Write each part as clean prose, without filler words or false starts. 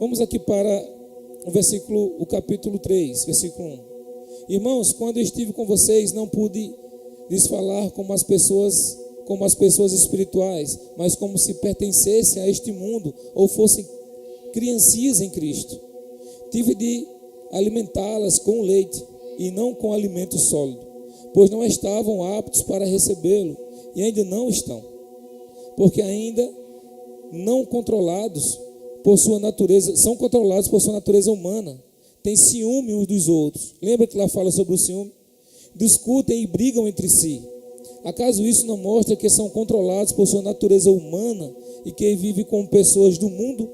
Vamos aqui para o capítulo 3, versículo 1. Irmãos, quando eu estive com vocês, não pude lhes falar como as pessoas espirituais, mas como se pertencessem a este mundo ou fossem criancinhas em Cristo. Tive de alimentá-las com leite e não com alimento sólido, pois não estavam aptos para recebê-lo e ainda não estão, porque ainda não controlados por sua natureza, são controlados por sua natureza humana, têm ciúme uns dos outros. Lembra que lá fala sobre o ciúme? Discutem e brigam entre si. Acaso isso não mostra que são controlados por sua natureza humana e que vivem como pessoas do mundo?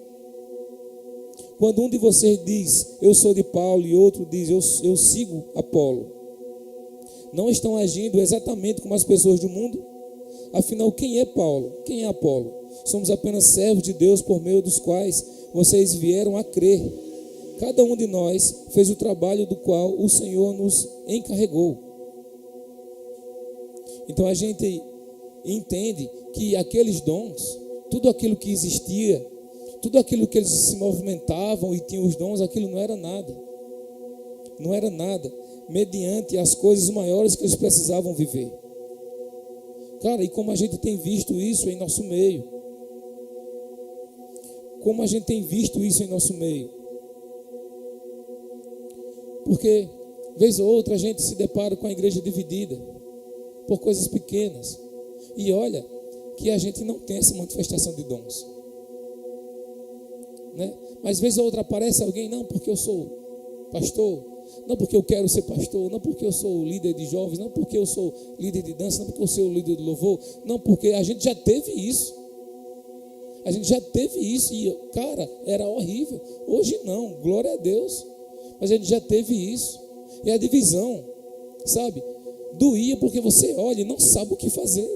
Quando um de vocês diz, eu sou de Paulo, e outro diz, eu sigo Apolo, não estão agindo exatamente como as pessoas do mundo? Afinal, quem é Paulo? Quem é Apolo? Somos apenas servos de Deus por meio dos quais vocês vieram a crer. Cada um de nós fez o trabalho do qual o Senhor nos encarregou. Então a gente entende que aqueles dons, tudo aquilo que existia, tudo aquilo que eles se movimentavam e tinham os dons, aquilo não era nada. Não era nada, mediante as coisas maiores que eles precisavam viver. Cara, e como a gente tem visto isso em nosso meio? Como a gente tem visto isso em nosso meio? Porque, vez ou outra, a gente se depara com a igreja dividida por coisas pequenas. E olha que a gente não tem essa manifestação de dons, né? Mas vez ou outra aparece alguém, não porque eu sou pastor, não porque eu quero ser pastor, não porque eu sou líder de jovens, não porque eu sou líder de dança, não porque eu sou líder de louvor, não porque a gente já teve isso. A gente já teve isso e, cara, era horrível. Hoje não, glória a Deus. Mas a gente já teve isso. E a divisão, sabe? Doía porque você olha e não sabe o que fazer.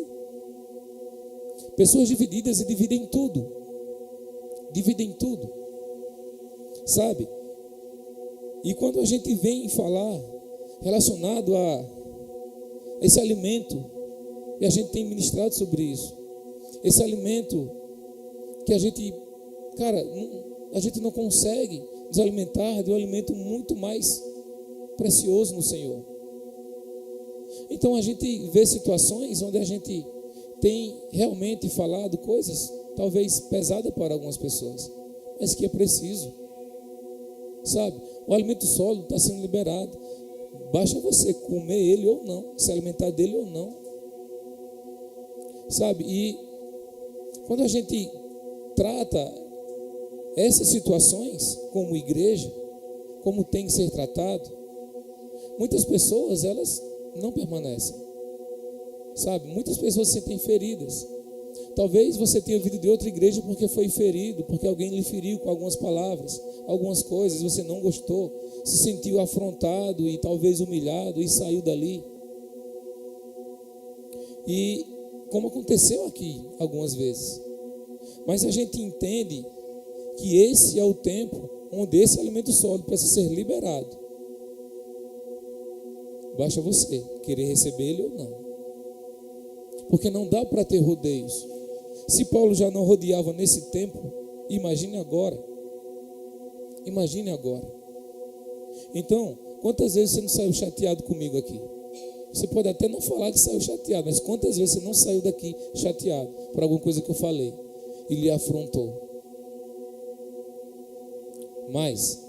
Pessoas divididas e dividem tudo. Dividem tudo. Sabe? E quando a gente vem falar relacionado a esse alimento, e a gente tem ministrado sobre isso, esse alimento que a gente, cara, a gente não consegue nos alimentar de um alimento muito mais precioso no Senhor. Então a gente vê situações onde a gente tem realmente falado coisas talvez pesadas para algumas pessoas, mas que é preciso, sabe? O alimento sólido está sendo liberado, basta você comer ele ou não, se alimentar dele ou não, sabe? E quando a gente trata essas situações como igreja, como tem que ser tratado, muitas pessoas, elas não permanecem, sabe? Muitas pessoas se sentem feridas. Talvez você tenha vindo de outra igreja porque foi ferido, porque alguém lhe feriu com algumas palavras, algumas coisas, você não gostou, se sentiu afrontado e talvez humilhado e saiu dali. E como aconteceu aqui algumas vezes. Mas a gente entende que esse é o tempo onde esse alimento sólido precisa ser liberado. Basta você querer receber ele ou não. Porque não dá para ter rodeios. Se Paulo já não rodeava nesse tempo, imagine agora. Imagine agora. Então, quantas vezes você não saiu chateado comigo aqui? Você pode até não falar que saiu chateado, mas quantas vezes você não saiu daqui chateado por alguma coisa que eu falei e lhe afrontou? Mas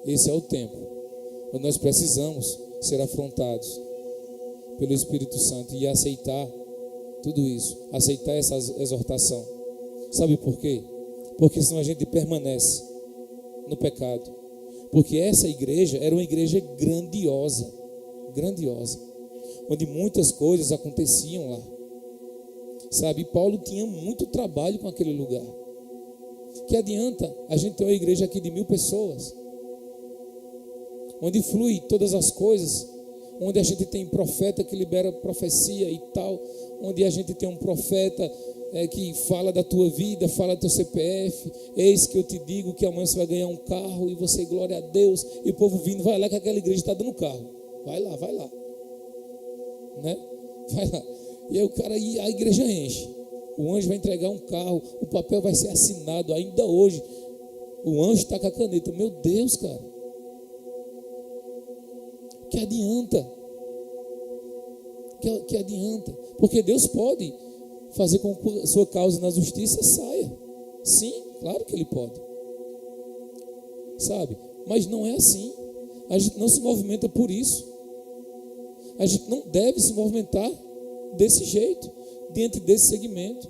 esse é o tempo onde nós precisamos ser afrontados pelo Espírito Santo e aceitar tudo isso, aceitar essa exortação. Sabe por quê? Porque senão a gente permanece no pecado. Porque essa igreja era uma igreja grandiosa, onde muitas coisas aconteciam lá, sabe? E Paulo tinha muito trabalho com aquele lugar. Que adianta a gente ter uma igreja aqui de 1000 pessoas, onde flui todas as coisas, onde a gente tem profeta que libera profecia e tal, onde a gente tem um profeta que fala da tua vida, fala do teu CPF, eis que eu te digo que amanhã você vai ganhar um carro, e você, glória a Deus, e o povo vindo, vai lá que aquela igreja está dando carro, vai lá, né? Vai lá, e aí o cara, a igreja enche, o anjo vai entregar um carro, o papel vai ser assinado ainda hoje, O anjo está com a caneta. Meu Deus, cara. Que adianta? Que adianta? Porque Deus pode fazer com que a sua causa na justiça saia. Sim, claro que Ele pode. Sabe? Mas não é assim. A gente não se movimenta por isso. A gente não deve se movimentar desse jeito, dentro desse segmento.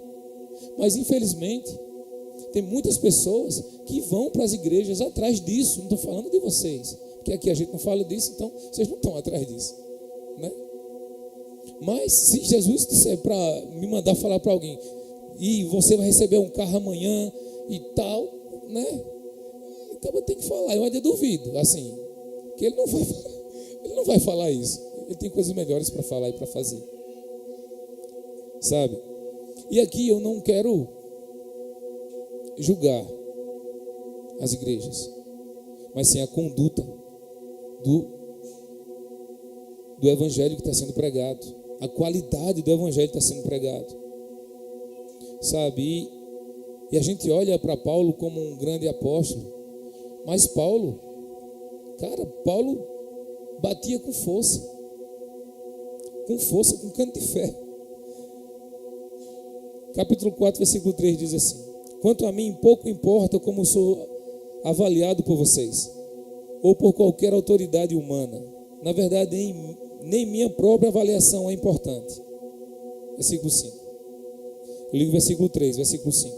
Mas infelizmente, tem muitas pessoas que vão para as igrejas atrás disso. Não estou falando de vocês, porque aqui a gente não fala disso, então vocês não estão atrás disso, né? Mas se Jesus disser para me mandar falar para alguém, e você vai receber um carro amanhã e tal, né? Acaba tem que falar. Eu ainda duvido, assim, que ele não vai falar isso. Ele tem coisas melhores para falar e para fazer, sabe? E aqui eu não quero julgar as igrejas, mas sim a conduta do evangelho que está sendo pregado, a qualidade do evangelho que está sendo pregado, sabe? E a gente olha para Paulo como um grande apóstolo, mas Paulo batia com força, com canto de fé. Capítulo 4, versículo 3 diz assim: quanto a mim, pouco importa como sou avaliado por vocês, ou por qualquer autoridade humana. Na verdade, nem minha própria avaliação é importante. Versículo 5. Eu ligo versículo 3, versículo 5.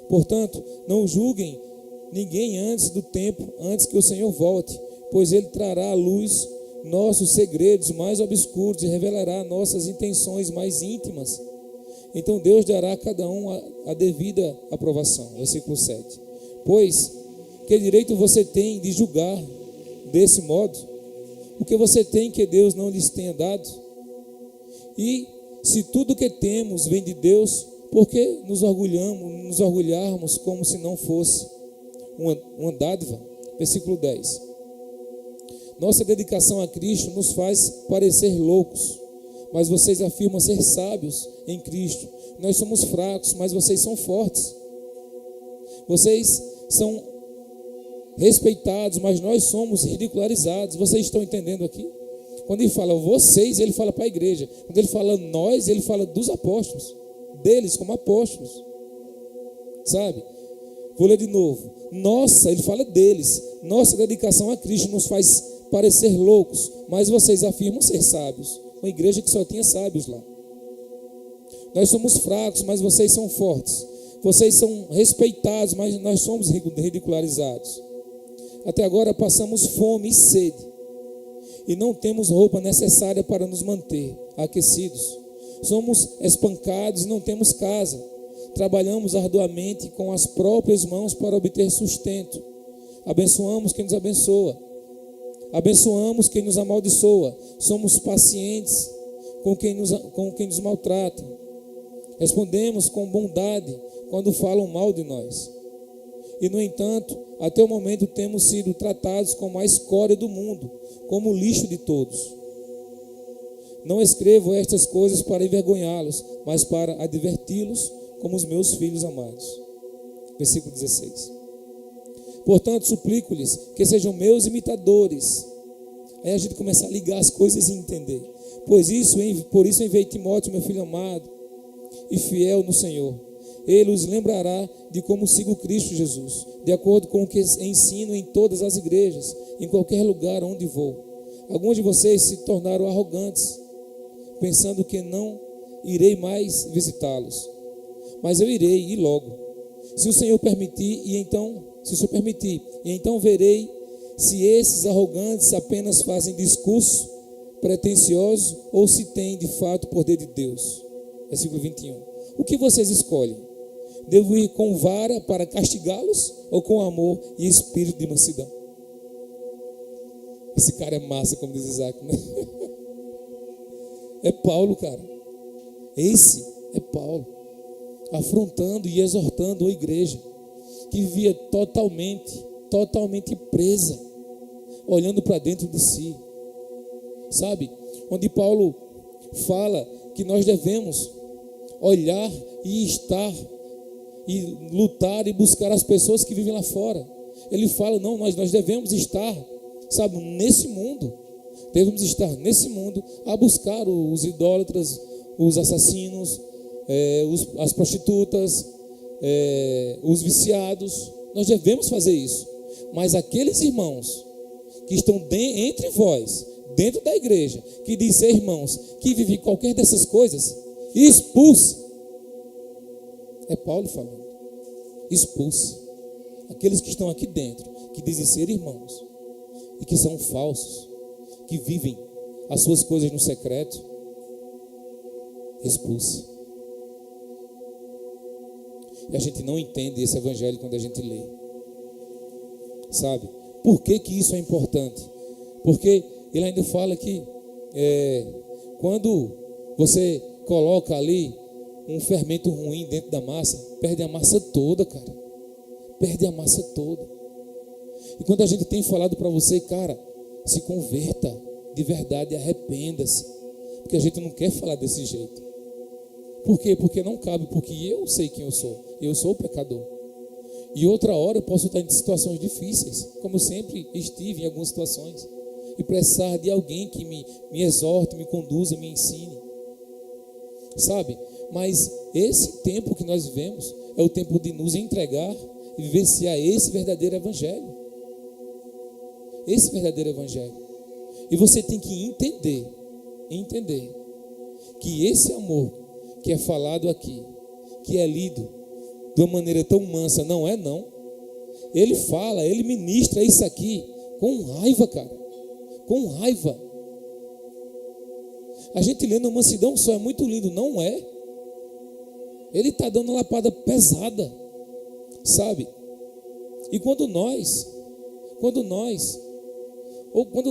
Portanto, não julguem ninguém antes do tempo, antes que o Senhor volte, pois Ele trará à luz nossos segredos mais obscuros e revelará nossas intenções mais íntimas. Então Deus dará a cada um a devida aprovação. Versículo 7. Pois, que direito você tem de julgar desse modo? O que você tem que Deus não lhes tenha dado? E se tudo que temos vem de Deus, por que nos orgulharmos como se não fosse uma dádiva? Versículo 10. Nossa dedicação a Cristo nos faz parecer loucos, mas vocês afirmam ser sábios em Cristo. Nós somos fracos, mas vocês são fortes. Vocês são respeitados, mas nós somos ridicularizados. Vocês estão entendendo aqui? Quando ele fala vocês, ele fala para a igreja. Quando ele fala nós, ele fala dos apóstolos, deles como apóstolos, sabe? Vou ler de novo. Ele fala deles. Nossa dedicação a Cristo nos faz parecer loucos, mas vocês afirmam ser sábios. Uma igreja que só tinha sábios lá. Nós somos fracos, mas vocês são fortes. Vocês são respeitados, mas nós somos ridicularizados. Até agora passamos fome e sede, e não temos roupa necessária para nos manter aquecidos. Somos espancados e não temos casa. Trabalhamos arduamente com as próprias mãos para obter sustento. Abençoamos quem nos abençoa. Abençoamos quem nos amaldiçoa. Somos pacientes com quem nos maltrata. Respondemos com bondade quando falam mal de nós. E, no entanto, até o momento temos sido tratados como a escória do mundo, como o lixo de todos. Não escrevo estas coisas para envergonhá-los, mas para adverti-los como os meus filhos amados. Versículo 16. Portanto, suplico-lhes que sejam meus imitadores. Aí a gente começa a ligar as coisas e entender. Por isso enviei Timóteo, meu filho amado e fiel no Senhor. Ele os lembrará de como sigo Cristo Jesus, de acordo com o que ensino em todas as igrejas, em qualquer lugar onde vou. Alguns de vocês se tornaram arrogantes, pensando que não irei mais visitá-los. Mas eu irei, e logo. Se o Senhor permitir, e então verei se esses arrogantes apenas fazem discurso pretensioso ou se têm de fato o poder de Deus. Versículo 21. O que vocês escolhem? Devo ir com vara para castigá-los ou com amor e espírito de mansidão? Esse cara é massa, como diz Isaac, né? É Paulo, cara. Esse é Paulo, afrontando e exortando a igreja que vivia totalmente presa, olhando para dentro de si, sabe? Onde Paulo fala que nós devemos olhar e estar e lutar e buscar as pessoas que vivem lá fora. Ele fala, não, nós devemos estar, sabe, nesse mundo. Devemos estar nesse mundo a buscar os idólatras, os assassinos, as prostitutas, os viciados. Nós devemos fazer isso. Mas aqueles irmãos que estão entre vós, dentro da igreja, que diz ser irmãos, que vivem qualquer dessas coisas, expulse. É Paulo falando. Expulse. Aqueles que estão aqui dentro, que dizem ser irmãos, e que são falsos, que vivem as suas coisas no secreto, expulse. E a gente não entende esse evangelho quando a gente lê. Sabe? Por que que isso é importante? Porque ele ainda fala que quando você coloca ali um fermento ruim dentro da massa, perde a massa toda, cara. Perde a massa toda. E quando a gente tem falado para você, cara, se converta de verdade, arrependa-se. Porque a gente não quer falar desse jeito. Por quê? Porque não cabe, porque eu sei quem eu sou. Eu sou o pecador. E outra hora eu posso estar em situações difíceis, como eu sempre estive em algumas situações, e precisar de alguém que me exorte, me conduza, me ensine. Sabe? Mas esse tempo que nós vivemos é o tempo de nos entregar e vivenciar esse verdadeiro evangelho. Esse verdadeiro evangelho. E você tem que entender que esse amor que é falado aqui, que é lido de uma maneira tão mansa, não. Ele fala, ele ministra isso aqui com raiva, cara. Com raiva. A gente lendo a mansidão só é muito lindo, não é? Ele está dando uma lapada pesada, sabe? E quando eu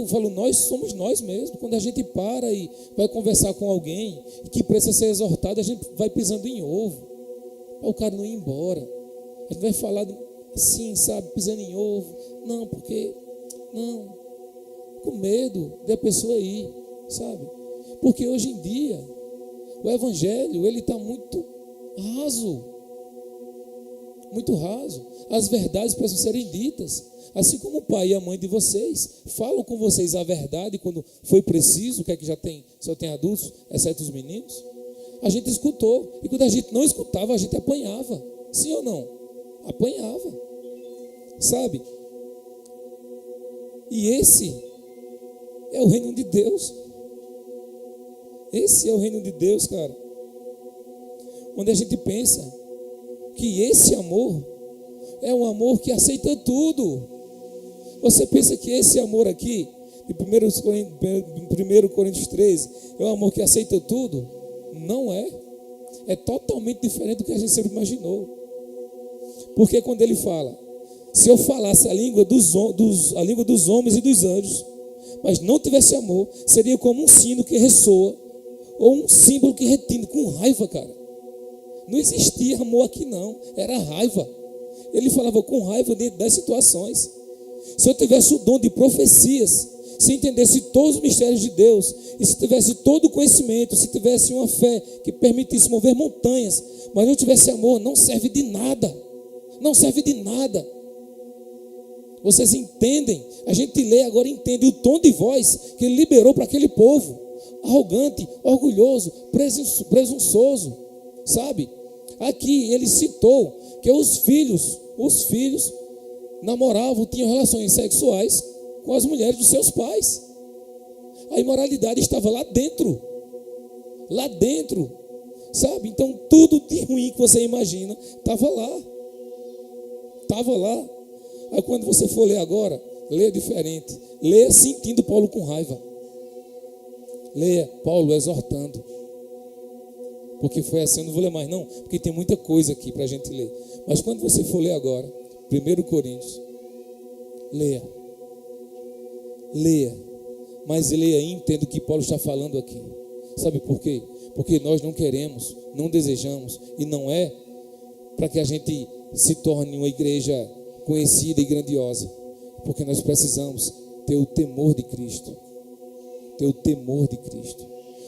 falo nós, somos nós mesmos. Quando a gente para e vai conversar com alguém que precisa ser exortado, a gente vai pisando em ovo, para o cara não ir embora. A gente vai falar assim, sabe, pisando em ovo. Não, com medo de a pessoa ir, sabe? Porque hoje em dia o evangelho, ele está muito raso. Muito raso. As verdades precisam serem ditas. Assim como o pai e a mãe de vocês falam com vocês a verdade quando foi preciso, que é que só tem adultos, exceto os meninos. A gente escutou. E quando a gente não escutava, a gente apanhava. Sim ou não? Apanhava. Sabe? E esse é o reino de Deus. Esse é o reino de Deus, cara. Onde a gente pensa que esse amor é um amor que aceita tudo. Você pensa que esse amor aqui, de 1 Coríntios 13, é um amor que aceita tudo? Não é. É totalmente diferente do que a gente sempre imaginou. Porque quando ele fala, se eu falasse a língua dos homens e dos anjos, mas não tivesse amor, seria como um sino que ressoa, ou um símbolo que retine, com raiva, cara. Não existia amor aqui não, era raiva. Ele falava com raiva dentro das situações. Se eu tivesse o dom de profecias, se entendesse todos os mistérios de Deus, e se tivesse todo o conhecimento, se tivesse uma fé que permitisse mover montanhas, mas não tivesse amor, não serve de nada. Não serve de nada. Vocês entendem? A gente lê agora e entende o tom de voz que ele liberou para aquele povo. Arrogante, orgulhoso, presunçoso. Sabe? Aqui ele citou que os filhos namoravam, tinham relações sexuais com as mulheres dos seus pais. A imoralidade estava lá dentro, sabe? Então tudo de ruim que você imagina estava lá. Aí quando você for ler agora, leia diferente, leia sentindo Paulo com raiva, leia Paulo exortando, porque foi assim. Eu não vou ler mais não, porque tem muita coisa aqui para a gente ler. Mas quando você for ler agora 1 Coríntios, leia, mas leia e entenda o que Paulo está falando aqui. Sabe por quê? Porque nós não queremos, não desejamos, e não é para que a gente se torne uma igreja conhecida e grandiosa, porque nós precisamos ter o temor de Cristo,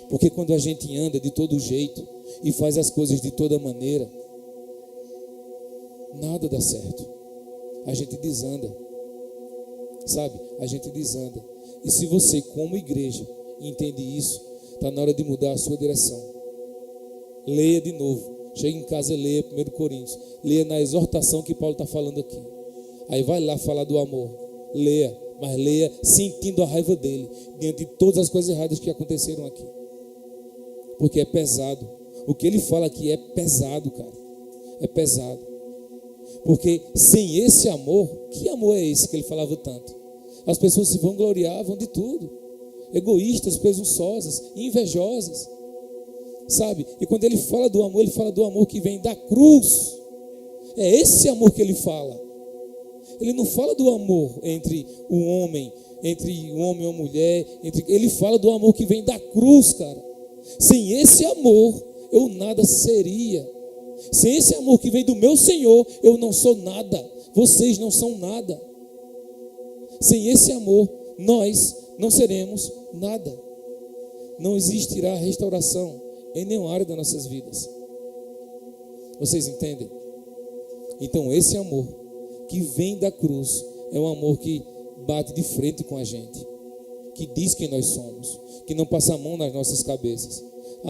porque quando a gente anda de todo jeito e faz as coisas de toda maneira, nada dá certo. a gente desanda. Sabe? A gente desanda. E se você, como igreja, entende isso, está na hora de mudar a sua direção. Leia de novo. Chega em casa e leia 1 Coríntios. Leia na exortação que Paulo está falando aqui. Aí vai lá falar do amor. Leia, mas leia sentindo a raiva dele, diante de todas as coisas erradas que aconteceram aqui. Porque é pesado. O que ele fala aqui é pesado, cara. É pesado. Porque sem esse amor, que amor é esse que ele falava tanto? As pessoas se vangloriavam de tudo. Egoístas, presunçosas, invejosas. Sabe? E quando ele fala do amor, ele fala do amor que vem da cruz. É esse amor que ele fala. Ele não fala do amor entre um homem e uma mulher. Ele fala do amor que vem da cruz, cara. Sem esse amor, eu nada seria. Sem esse amor que vem do meu Senhor, eu não sou nada. Vocês não são nada. Sem esse amor, nós não seremos nada. Não existirá restauração em nenhuma área das nossas vidas. Vocês entendem? Então esse amor que vem da cruz é um amor que bate de frente com a gente, que diz quem nós somos, que não passa a mão nas nossas cabeças.